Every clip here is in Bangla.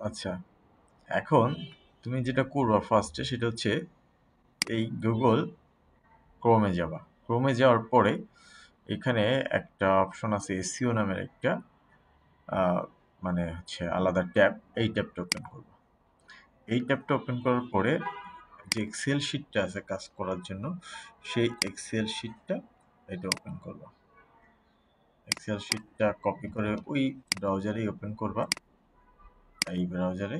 আচ্ছা, এখন তুমি যেটা করবা ফার্স্টে সেটা হচ্ছে এই গুগল ক্রোমে যাবা। ক্রোমে যাওয়ার পরে এখানে একটা অপশন আছে এসইও নামের একটা আহ, মানে হচ্ছে আলাদা ট্যাব, এই ট্যাবটা ওপেন করবা। এই ট্যাবটা ওপেন করার পরে যে এক্সেল শিটটা আছে কাজ করার জন্য, সেই এক্সেল শিটটা এটা ওপেন করবা। এক্সেল শিটটা কপি করে ওই ব্রাউজারেই ওপেন করবা, এই ব্রাউজারে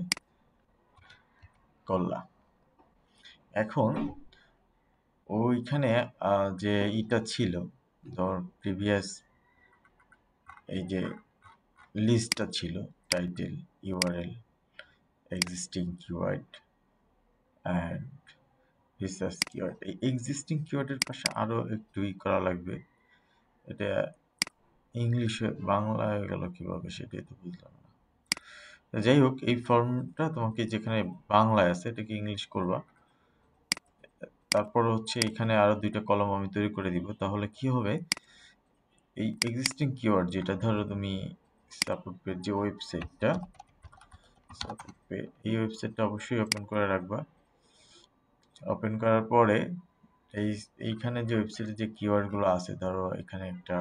করলা। এখন ওইখানে যে ইটা ছিল, ধর প্রিভিয়াস এই যে লিস্টটা ছিল, title, URL, existing keyword and research keyword. এই এক্সিস্টিং কিওয়ার্ডের পাশে আরও একটু করা লাগবে। এটা ইংলিশে বাংলায় গেল কিভাবে সেটাই তো বুঝলাম না। যাই হোক, এই ফর্মটা তোমাকে যেখানে বাংলায় আছে এটাকে ইংলিশ করবা। তারপর হচ্ছে এখানে আরো দুইটা কলম আমি তৈরি করে দিব। তাহলে কি হবে, এই এক্সিস্টিং কিওয়ার্ড যেটা ধরো তুমি সাপোর্ট পেজ যে ওয়েবসাইটটা, সাপোর্ট পেজ, এই ওয়েবসাইটটা অবশ্যই ওপেন করে রাখবা। ওপেন করার পরে এইখানে যে ওয়েবসাইটে যে কিওয়ার্ডগুলো আছে, ধরো এখানে একটা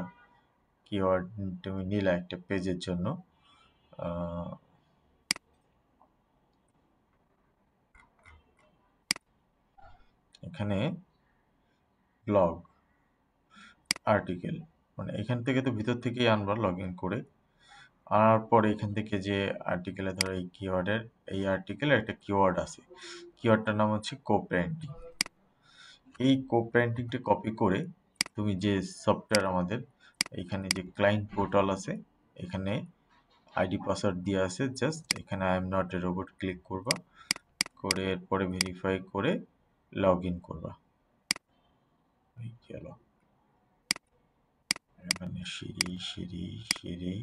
কিওয়ার্ড তুমি নিলা একটা পেজের জন্য, এখানে ব্লগ, আর্টিকেল, মানে এখান থেকে তো ভিতর থেকেই আনবা লগ ইন করে। আনার পরে এখান থেকে যে আর্টিকেলে ধরো এই কিওয়ার্ডের, এই আর্টিকেলের একটা কিওয়ার্ড আছে, কিওয়ার্ডটার নাম হচ্ছে কোপ্যারেন্টিং। এই কোপ্যারেন্টিংটা কপি করে তুমি যে সফটওয়্যার আমাদের এখানে যে ক্লায়েন্ট পোর্টাল আছে, এখানে আইডি পাসওয়ার্ড দিয়ে আছে, জাস্ট এখানে I am not a robot click করবা, করে এরপরে ভেরিফাই করে লগ ইন করবা। গেল এখানে সিঁড়ি সিঁড়ি সিঁড়ি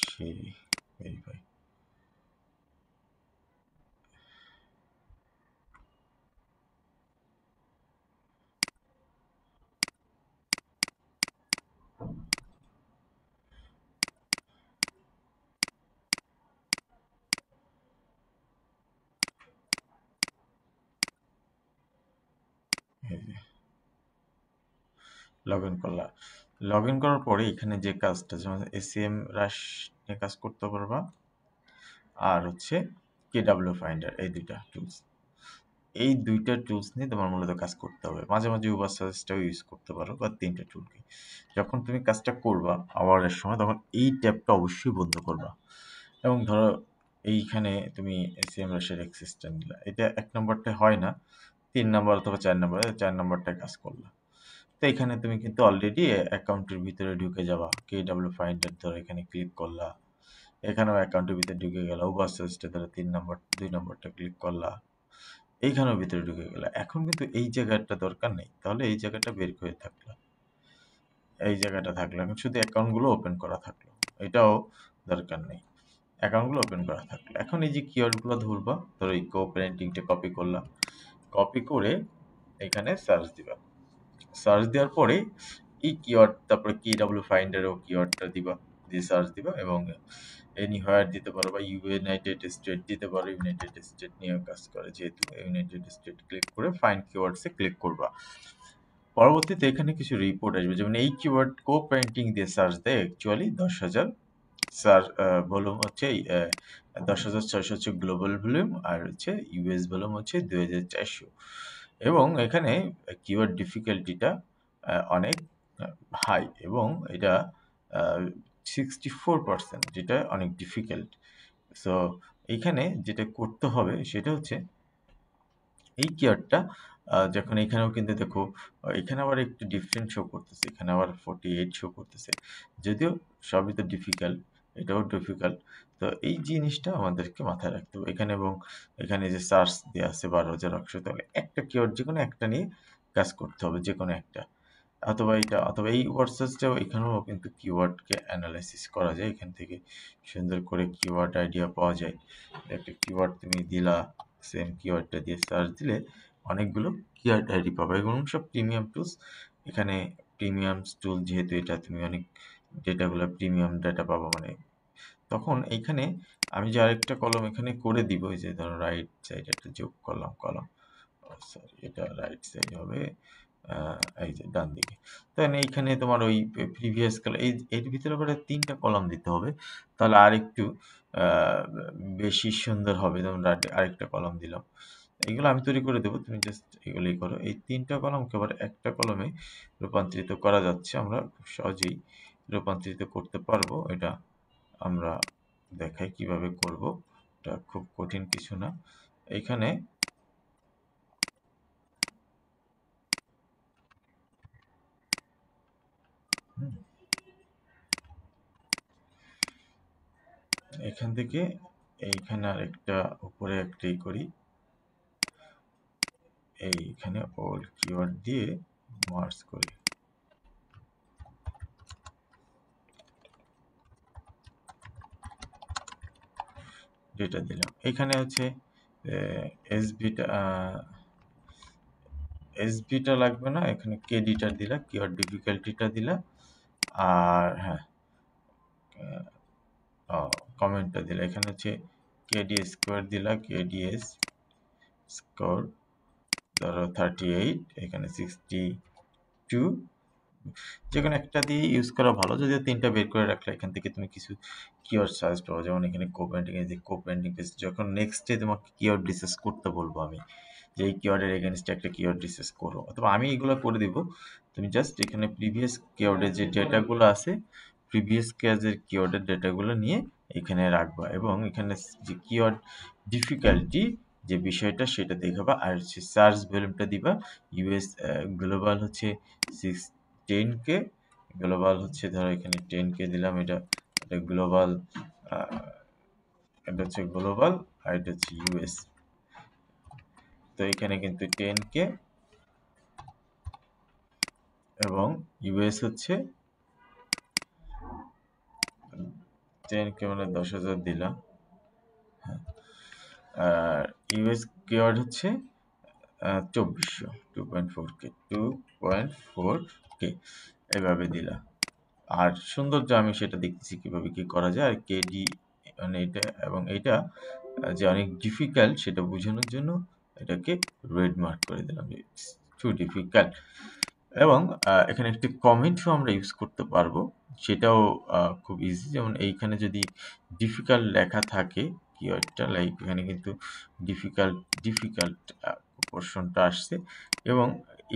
সিঁড়ি ভেরিফাই। লগ ইন করলা। লগ ইন করার পরে এখানে যে কাজটা, যেমন এসিএম রাশ নিয়ে কাজ করতে পারবা, আর হচ্ছে কেডাব্লিউ ফাইন্ডার, এই দুইটা টুলস, এই দুইটা টুলস নিয়ে তোমার মূলত কাজ করতে হবে। মাঝে মাঝে উবার সার্ভিসটাও ইউজ করতে পারো, বা তিনটা টুলকে। যখন তুমি কাজটা করবা আওয়ারের সময়, তখন এই ট্যাবটা অবশ্যই বন্ধ করবা। এবং ধরো এইখানে তুমি এসিএম রাশের অ্যাক্সেসটা নিলা, এটা 1 নম্বরটা হয় না, 3 নম্বর অথবা 4 নম্বরে, 4 নম্বরটায় কাজ করলা। তো এখানে তুমি কিন্তু অলরেডি অ্যাকাউন্টের ভিতরে ঢুকে যাবা। কেডাব্লিউ ফাইন্ডার ধরো এখানে ক্লিক করলা, এখানেও অ্যাকাউন্টের ভিতরে ঢুকে গেলা। উবার সার্চটা ধরো 3 নম্বর, 2 নম্বরটা ক্লিক করলা, এইখানেও ভিতরে ঢুকে গেলা। এখন কিন্তু এই জায়গাটা দরকার নেই, তাহলে এই জায়গাটা বের করে থাকলো, এই জায়গাটা থাকলো, এখন শুধু অ্যাকাউন্টগুলো ওপেন করা থাকলো, এটাও দরকার নেই, অ্যাকাউন্টগুলো ওপেন করা থাকলো। এখন এই যে কিওয়ার্ডগুলো ধরবা, ধরো এই কোপ্যারেন্টিংটা কপি করলাম, কপি করে এখানে সার্চ দিবা। সার্চ দেওয়ার পরে এই কিওয়ার্ড, তারপরে কেডাব্লিউ ফাইন্ডারও কিওয়ার্ডটা দিবা, দিয়ে সার্চ দিবা, এবং এনিহোয়ার দিতে পারো, বা ইউনাইটেড স্টেট দিতে পারো, ইউনাইটেড স্টেট নিয়েও কাজ করে যেহেতু, ইউনাইটেড স্টেট ক্লিক করে ফাইন্ড কিওয়ার্ডসে ক্লিক করবা। পরবর্তীতে এখানে কিছু রিপোর্ট আসবে, যেমন এই কিওয়ার্ড কো পেইন্টিং দিয়ে সার্চ দেয় অ্যাকচুয়ালি 10,000, স্যার ভলিউম হচ্ছে 10,600 হচ্ছে গ্লোবাল ভলিউম, আর হচ্ছে ইউএস ভলিউম হচ্ছে 2,400। এবং এখানে কিওয়ার্ড ডিফিকাল্টিটা অনেক হাই, এবং এটা 64%, যেটা অনেক ডিফিকাল্ট। সো এইখানে যেটা করতে হবে সেটা হচ্ছে এই কিওয়ার্ডটা, যখন এখানেও কিন্তু দেখো, এখানে আবার একটু ডিফারেন্ট শো করতেছে, এখানে আবার 48 শো করতেছে, যদিও সবই তো ডিফিকাল্ট, এটাও ডিফিকাল্ট। তো এই জিনিসটা আমাদেরকে মাথায় রাখতে হবে এখানে। এবং এখানে যে সার্চ দেওয়া আছে 12,100, তাহলে একটা কিওয়ার্ড যে কোনো একটা নিয়ে কাজ করতে হবে, যে কোনো একটা, অথবা এটা, অথবা এই ওয়ার্ড সার্চটাও, এখানেও কিন্তু কিওয়ার্ডকে অ্যানালাইসিস করা যায়, এখান থেকে সুন্দর করে কিওয়ার্ড আইডিয়া পাওয়া যায়। একটা কিওয়ার্ড তুমি দিলা, সেম কিওয়ার্ডটা দিয়ে সার্চ দিলে অনেকগুলো কিওয়ার্ড আইডি পাবে, এবং সব প্রিমিয়াম টুলস। এখানে প্রিমিয়াম টুল, যেহেতু এটা তুমি অনেক ডেটাগুলো প্রিমিয়াম ডেটা পাবো, মানে তখন এইখানে আমি যে আরেকটা কলম এখানে করে দিব, এই যে ধরো রাইট সাইড একটা যোগ করলাম কলম, সরি এটা রাইট সাইড হবে, এই যে ডান দিকে। তাহলে এইখানে তোমার ওই প্রিভিয়াস কলাম, এর ভিতরে করে 3টা কলাম দিতে হবে, তাহলে আরেকটু বেশি সুন্দর হবে। যেমন আরেকটা কলাম দিলাম, এগুলো আমি তৈরি করে দেবো, তুমি জাস্ট এগুলোই করো। এই 3টা কলমকে আবার একটা কলমে রূপান্তরিত করা যাচ্ছে, আমরা খুব সহজেই রূপান্তরিত করতে পারবো। এটা আমরা দেখাই কিভাবে করব, এটা খুব কঠিন কিছু না। এখানে এখান থেকে এইখানে আরেকটা উপরে একটাই করি, এইখানে অল কিওয়ার্ড দিয়ে মার্জ করি, ডেটা দিলাম। এখানে হচ্ছে এসবিটা লাগবে না, এখানে কেডিটা দিলা, কিওয়ার্ড ডিফিকাল্টিটা দিলা, আর হ্যাঁ কমেন্টটা দিলা। এখানে হচ্ছে কেডি স্কোয়ার দিলা, কেডিএস স্কোর ধরো 38, এখানে 62, যেকোনো একটা দিয়ে ইউজ করা ভালো, যদিও 3টা বের করে রাখলে এখান থেকে তুমি কিছু কিওয়ার্ড সার্চ পাবো। যেমন এখানে কোপেন্ডিং, এই যে কোপেন্ডিং পেজ, যখন নেক্সটে তোমাকে কিওয়ার্ড রিসার্চ করতে বলবো আমি, যে এই কিওয়ার্ডের এগেনস্টে একটা কিওয়ার্ড রিসার্চ করো, অথবা আমি এগুলো করে দিব, তুমি জাস্ট এখানে প্রিভিয়াস কিওয়ার্ডের যে ডেটাগুলো আছে, প্রিভিয়াস কেজের কিওয়ার্ডের ডেটাগুলো নিয়ে এখানে রাখবা, এবং এখানে যে কিওয়ার্ড ডিফিকাল্টি যে বিষয়টা সেটা দেখাবা, আর হচ্ছে সার্চ ভলিউমটা দিবা ইউএস গ্লোবাল হচ্ছে 10K, গ্লোবাল হচ্ছে ধরো এখানে 10K দিলাম, এটা গ্লোবাল, এটা হচ্ছে গ্লোবাল, আর এটা হচ্ছে ইউএস। তো এখানে কিন্তু 10K এবং ইউএস হচ্ছে 10K মানে 10,000 দিলাম, আর ইউএস কিওয়ার্ড হচ্ছে 2400, 2.4K, 2.4K এভাবে দিলাম। আর সৌন্দর্য আমি সেটা দেখতেছি কিভাবে কি করা যায়। আর কেডি মানে এটা এবং এটা যে অনেক ডিফিকাল্ট সেটা বোঝানোর জন্য এটাকে রেড মার্ক করে দিলাম, টু ডিফিকাল্ট। এবং এখানে একটি কমেন্টও আমরা ইউজ করতে পারবো, সেটাও খুব ইজি। যেমন এইখানে যদি ডিফিকাল্ট লেখা থাকে কিওয়ার্ডটা, লাইক এখানে কিন্তু ডিফিকাল্ট পোর্শনটা আসছে, এবং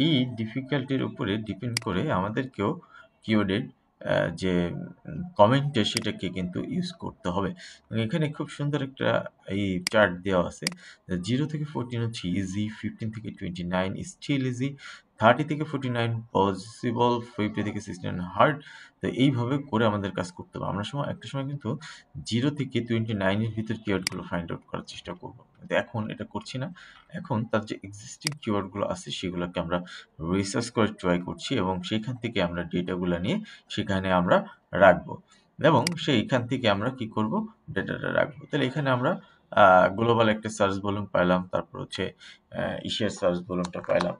এই ডিফিকাল্টির উপরে ডিপেন্ড করে আমাদেরকেও কিওয়ার্ডের যে কমেন্টে সেটাকে কিন্তু ইউজ করতে হবে। এখানে খুব সুন্দর একটা এই চার্ট দেওয়া আছে, 0 থেকে 14 হচ্ছে ইজি, 15 থেকে 29 স্টিল ইজি, 30 থেকে 49 পসিবল, 50 থেকে 69 হার্ড। তো এইভাবে করে আমাদের কাজ করতে হবে। আমরা একটা সময় কিন্তু 0 থেকে 29 এর ভিতর কিওয়ার্ডগুলো ফাইন্ড আউট করার চেষ্টা করব, কিন্তু এখন এটা করছি না। এখন তার যে এক্সিস্টিং কিওয়ার্ডগুলো আছে সেগুলোকে আমরা রিসার্চ করে ট্রাই করছি, এবং সেইখান থেকে আমরা ডেটাগুলো নিয়ে সেখানে আমরা রাখবো, এবং সেইখান থেকে আমরা কি করব, ডেটাটা রাখবো। তাহলে এখানে আমরা গ্লোবাল একটা সার্চ ভলিউম পাইলাম, তারপর হচ্ছে এশিয়ার সার্চ ভলিউমটা পাইলাম,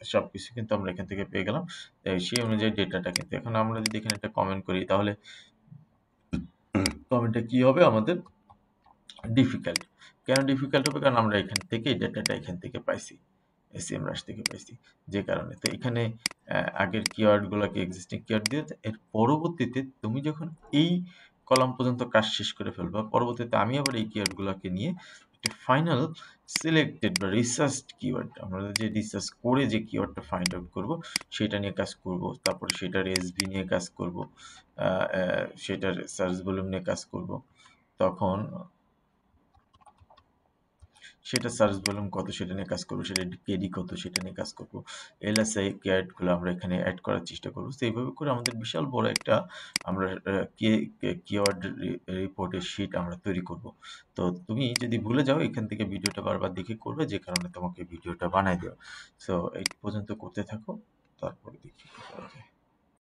সবকিছু কিন্তু আমরা এখান থেকে পেয়ে গেলাম। সেই অনুযায়ী ডেটাটা কিন্তু এখন আমরা যদি এখানে একটা কমেন্ট করি, তাহলে কমেন্টটা কি হবে আমাদের, ডিফিকাল্ট। কেন ডিফিকাল্ট হবে? কারণ আমরা এখান থেকে ডেটাটা এখান থেকে পাইছি, এসিএম রাশ থেকে পাইছি, যে কারণে। তো এখানে আগের কিওয়ার্ডগুলোকে এক্সিস্টিং কিওয়ার্ড দিয়ে, এর পরবর্তীতে তুমি যখন এই কলাম পর্যন্ত কাজ শেষ করে ফেলবা, পরবর্তীতে আমি আবার এই কিওয়ার্ডগুলোকে নিয়ে একটা ফাইনাল সিলেক্টেড বা রিসার্চড কিওয়ার্ড, আমরা যে রিসার্চ করে যে কিওয়ার্ডটা ফাইন্ড আউট করব সেটা নিয়ে কাজ করব, তারপরে সেটার এসভি নিয়ে কাজ করব, সেটার সার্চ ভলিউম নিয়ে কাজ করব, তখন সেটা সার্চ ভলিউম কত সেটা নিয়ে কাজ করবো, সেটা কেডি কত সেটা নিয়ে কাজ করবো, এলএসআই কিওয়ার্ডগুলো আমরা এখানে অ্যাড করার চেষ্টা করবো। তো এইভাবে করে আমাদের বিশাল বড় একটা আমরা কিওয়ার্ড রিপোর্টের শিট আমরা তৈরি করব। তো তুমি যদি ভুলে যাও, এখান থেকে ভিডিওটা বারবার দেখে করবে, যে কারণে তোমাকে ভিডিওটা বানাই দেওয়া। সো এই পর্যন্ত করতে থাকো, তারপরে দেখি কি করা যায়।